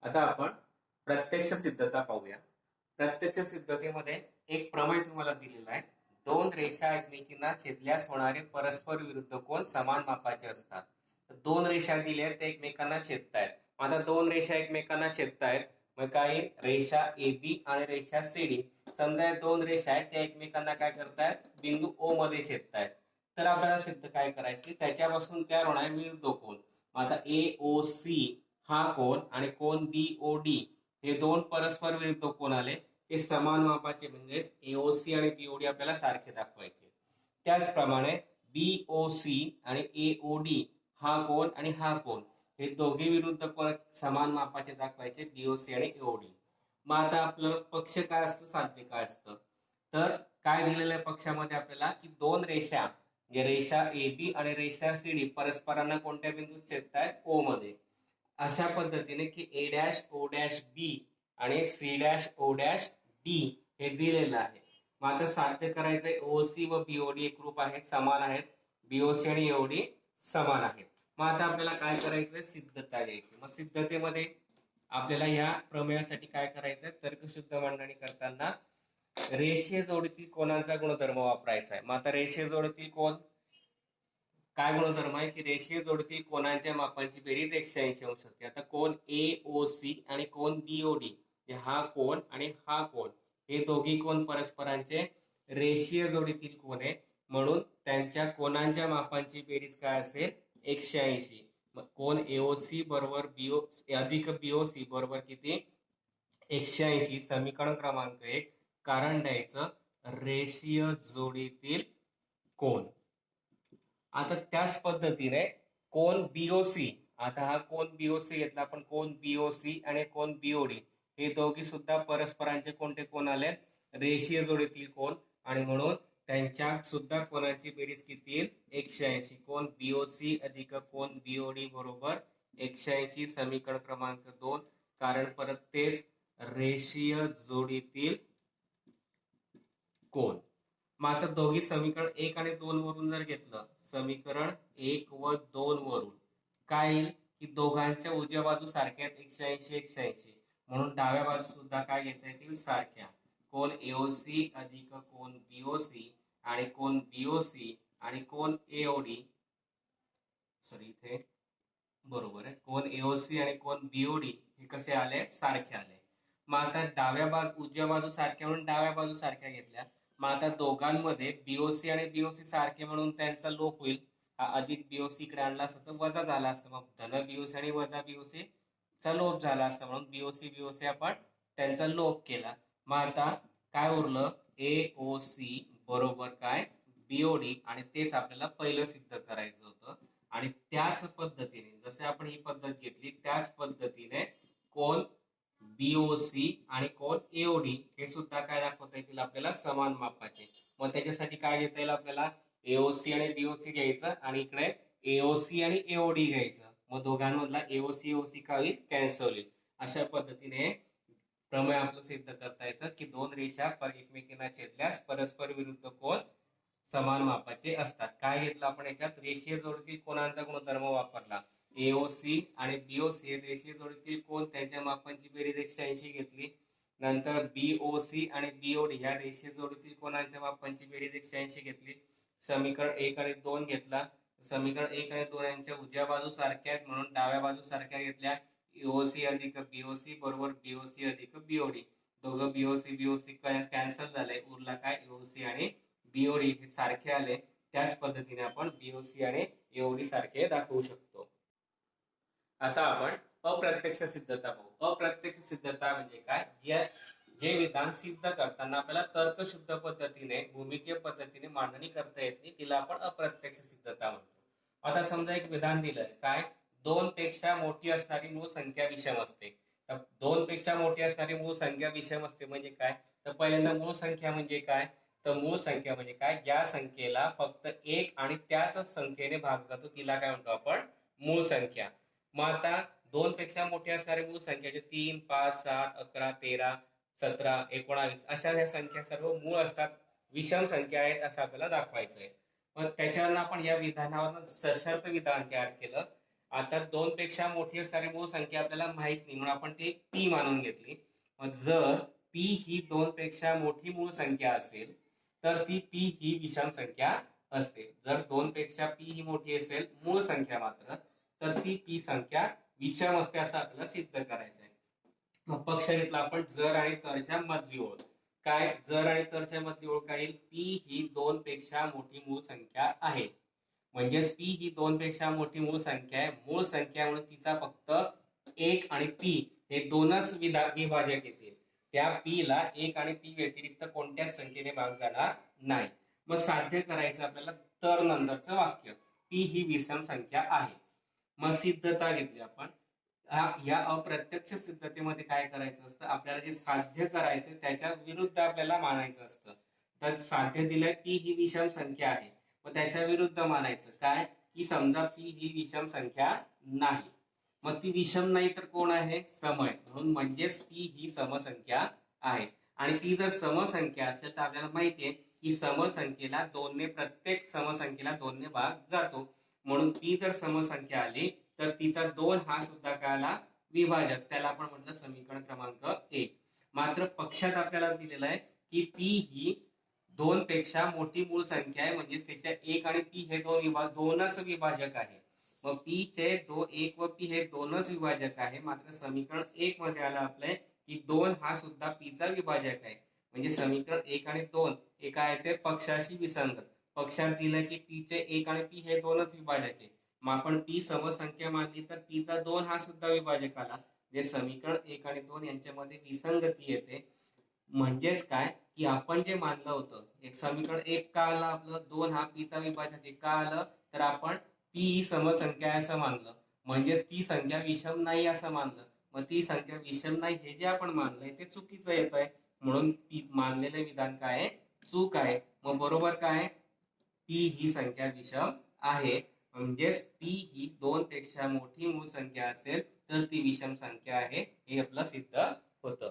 आता आपण प्रत्यक्ष सिद्धता पाहूया. प्रत्यक्ष सिद्धतेमध्ये एक प्रमेय तुम्हाला दिलेला आहे. दोन रेषा एकमेकींना छेदल्यास होणारे परस्पर विरुद्ध कोन समान मापाचे असतात. दोन रेषा दिल्या त्या एकमेकांना छेदतायत. आता दोन रेषा एकमेकांना छेदतायत मग काही रेषा ए बी आणि रेषा सी डी. समजा या दोन रेषा आहेत त्या एकमेकांना काय करतायत, बिंदू ओ मध्ये छेदतायत. तर आपल्याला सिद्ध काय करायचं, त्याच्यापासून तयार होणारे विरुद्ध कोन. आता ए ओ सी हा कोन आणि कोन बी ओ डी हे दोन परस्पर विरुद्ध कोन आले. ते समान मापाचे म्हणजेच एओसी आणि बीओडी आपल्याला सारखे दाखवायचे. त्याचप्रमाणे बीओसी आणि एओडी हा कोन आणि हा कोन हे दोघे विरुद्ध कोन समान मापाचे दाखवायचे, बीओसी आणि एओडी. मग आता आपलं पक्ष काय असतं, साध्य काय असतं. तर काय दिलेलं आहे पक्षामध्ये आपल्याला, की दोन रेषा रेषा ए बी आणि रेषा सी डी परस्परांना कोणत्या बिंदूत छेदतायत, ओ मध्ये. अशा पद्धतीने की A dash O dash B आणि C dash O dash D हे दिलेलं आहे. मग आता साध्य करायचंय ओसी व बीओडी एकरूप आहेत, समान आहेत. बीओसी आणि एओडी समान आहेत. मग आता आपल्याला काय करायचंय, सिद्धता घ्यायची. मग सिद्धतेमध्ये आपल्याला या प्रमेयासाठी काय करायचंय, तर्कशुद्ध मांडणी करताना रेषीय जोडीतील कोनांचा गुणधर्म वापरायचा आहे. मग आता रेषीय जोडीतील कोन काय गुणधर्म आहे, की रेषीय जोडीतील कोनांच्या मापांची बेरीज 180 अंश असते. आता कोन ए ओ सी आणि कोन बी ओ डी हा कोन आणि हा कोन हे दोघी कोन परस्परांचे रेषीय जोडीतील कोन आहे, म्हणून त्यांच्या कोनांच्या मापांची बेरीज काय असेल, 180. मग कोन एओसी बरोबर बीओ अधिक बीओसी बरोबर किती, 180. समीकरण क्रमांक 1. कारण द्यायचं रेषीय जोडीतील कोन. आता त्याच पद्धतीने कोन बीओसी, आता हा कोन बीओसी घेतला आपण, कोन बीओसी आणि कोन बीओडी हे दोघी सुद्धा परस्परांचे कोणते कोन आले, रेषीय जोडीतील कोन, आणि म्हणून त्यांच्या सुद्धा कोनाची बेरीज किती येईल, 180. कोन बीओसी अधिक कोन बीओडी बरोबर 180. समीकरण क्रमांक 2. कारण परत तेच रेषीय जोडीतील कोन. मग आता दोघी समीकरण 1 आणि 2 वरून जर घेतलं, समीकरण 1 व 2 वरून काय येईल, की दोघांच्या उजव्या बाजू सारख्या 180 180, म्हणून डाव्या बाजू सुद्धा काय घेता येतील, सारख्या. कोन एओसी अधिक कोन बीओसी आणि कोन बीओसी आणि कोन एओडी, सॉरी इथे बरोबर आहे, कोन एओसी आणि कोन बीओडी हे कसे आले, सारखे आले. मग आता डाव्या बाजू उजव्या बाजू सारख्या म्हणून डाव्या बाजू सारख्या घेतल्या. मग आता दोघांमध्ये बीओसी आणि बीओसी सारखे म्हणून त्यांचा लोप होईल. हा अधिक बीओसी इकडे आणला असता तर वजा झाला असतं, मग धन बीओसी आणि वजा बीओसी चा लोप झाला असता, म्हणून बीओसी बीओसी आपण त्यांचा लोप केला. मग आता काय उरलं, ए ओ सी बरोबर काय, बीओडी, आणि तेच आपल्याला पहिलं सिद्ध करायचं होतं. आणि त्याच पद्धतीने जसे आपण ही पद्धत घेतली त्याच पद्धतीने कोन बीओसी आणि कोन एओडी हे सुद्धा काय दाखवता येतील आपल्याला, समान मापाचे. मग त्याच्यासाठी काय घेता येईल आपल्याला, एओसी आणि बीओसी घ्यायचं आणि इकडे एओसी आणि एओडी घ्यायचं. मग दोघांमधला एओसी एओसी काय होईल, कॅन्सल होईल. अशा पद्धतीने प्रमेय आपलं सिद्ध करता येतं की दोन रेषा एकमेकींना छेदल्यास परस्पर विरुद्ध कोन समान मापाचे असतात. काय घेतलं आपण याच्यात, रेषीय जोडीतील कोनांचा गुणधर्म वापरला. एओसी आणि बीओसी हे रेषीय जोडीतील कोन, त्यांच्या मापांची बेरीज 180 घेतली. नंतर बीओसी आणि बीओडी ह्या रेषीय जोडीतील कोनांच्या मापांची बेरीज 180 घेतली. समीकरण 1 आणि 2 घेतला. समीकरण 1 आणि 2 यांच्या उजव्या बाजू सारख्या आहेत म्हणून डाव्या बाजू सारख्या घेतल्या. एओसी अधिक बीओसी बरोबर बीओसी अधिक बीओडी. दोघं बीओसी बीओसी कॅन्सल झाले, उरला काय, एओसी आणि बीओडी हे सारखे आले. त्याच पद्धतीने आपण बीओसी आणि एओडी सारखे दाखवू शकतो. आता आपण अप्रत्यक्ष सिद्धता पाहू. अप्रत्यक्ष सिद्धता म्हणजे काय, जे विधान सिद्ध करताना आपल्याला तर्कशुद्ध पद्धतीने भूमितीय पद्धतीने मांडणी करता येत नाही, तिला आपण अप्रत्यक्ष सिद्धता म्हणतो. आता समजा एक विधान दिलंय काय, 2 पेक्षा मोठी असणारी मूळ संख्या विषम असते. तर 2 पेक्षा मोठी असणारी मूळ संख्या विषम असते म्हणजे काय, तर पहिल्यांदा मूळ संख्या म्हणजे काय, तर मूळ संख्या म्हणजे काय, ज्या संख्येला फक्त एक आणि त्याच संख्येने भाग जातो तिला काय म्हणतो आपण, मूळ संख्या. मग आता 2 पेक्षा मोठी असणारी मूळ संख्या 3 5 7 11 13 17 19 अशा ह्या संख्या सर्व मूळ असतात, विषम संख्या आहेत असं आपल्याला दाखवायचंय. मग त्याच्यावर आपण या विधानावर सशर्त विधान तयार केलं. आता 2 पेक्षा मोठी असणारी मूळ संख्या आपल्याला माहित नाही म्हणून आपण ती पी मानून घेतली. मग जर पी ही 2 पेक्षा मोठी मूळ संख्या असेल तर ती पी ही विषम संख्या असते. जर 2 पेक्षा पी ही मोठी असेल मूळ संख्या मात्र, तर ती पी संख्या विषम असते असं आपल्याला सिद्ध करायचं आहे. मग पक्ष घेतला आपण जर आणि तरच्या मधली ओळ. काय जर आणि तरच्या मधली ओळ काय येईल? पी ही 2 पेक्षा मोठी मूळ संख्या आहे. म्हणजेच पी ही 2 पेक्षा मोठी मूळ संख्या आहे. मूळ संख्या म्हणून तिचा फक्त 1 आणि पी हे दोनच विभाजक येतील. त्या पी ला 1 आणि पी व्यतिरिक्त कोणत्याच संख्येने भाग जाणार नाही. मग साध्य करायचं आपल्याला तर नंतरचं वाक्य, पी ही विषम संख्या आहे. मग सिद्धता घेतली आपण. या अप्रत्यक्ष सिद्धतेमध्ये काय करायचं असतं, आपल्याला जे साध्य करायचं त्याच्या विरुद्ध आपल्याला मानायचं असतं. तर साध्य दिलंय पी ही विषम संख्या आहे, मग त्याच्या विरुद्ध मानायचं काय की समजा पी ही विषम संख्या नाही. मग ती विषम नाही तर कोण आहे? सम आहे. म्हणून म्हणजेच पी ही समसंख्या आहे. आणि ती जर समसंख्या असेल तर आपल्याला माहितीये की समसंख्येला दोनने, प्रत्येक समसंख्येला दोनने भाग जातो. म्हणून पी जर समसंख्या आली तर तिचा 2 हा सुद्धा काय आला? विभाजक. त्याला आपण म्हटलं समीकरण क्रमांक 1. मात्र पक्षात आपल्याला दिलेलं आहे की पी ही 2 पेक्षा मोठी मूळ संख्या आहे, म्हणजे त्याच्या 1 आणि पी हे दोनच विभाजक आहे. मग पी चे 1 व पी हे दोनच विभाजक आहे. मात्र समीकरण 1 मध्ये आलं आपलं की 2 हा सुद्धा पी चा विभाजक आहे. म्हणजे समीकरण 1 आणि 2 हे काय ते पक्षाशी विसंगत. पक्षात दिलं की पी चे 1 आणि पी हे दोनच विभाजक आहे. मग आपण पी समसंख्या मानली तर पी चा 2 हा सुद्धा विभाजक आला. जे समीकरण 1 आणि 2 यांच्यामध्ये विसंगती येते. म्हणजेच काय की आपण जे मानलं होतं एक समीकरण 1 का आलं आपलं? 2 हा पी चा विभाजक का आलं? तर आपण पी ही समसंख्या आहे असं मानलं, म्हणजेच ती संख्या विषम नाही असं मानलं. मग ती संख्या विषम नाही हे जे आपण मानलंय ते चुकीचं येत आहे. म्हणून पी मानलेलं विधान काय आहे? चूक आहे. मग बरोबर काय? पी ही संख्या विषम आहे. म्हणजेच पी ही 2 पेक्षा मोठी मूळ संख्या असेल तर ती विषम संख्या आहे, हे आपलं सिद्ध होतं.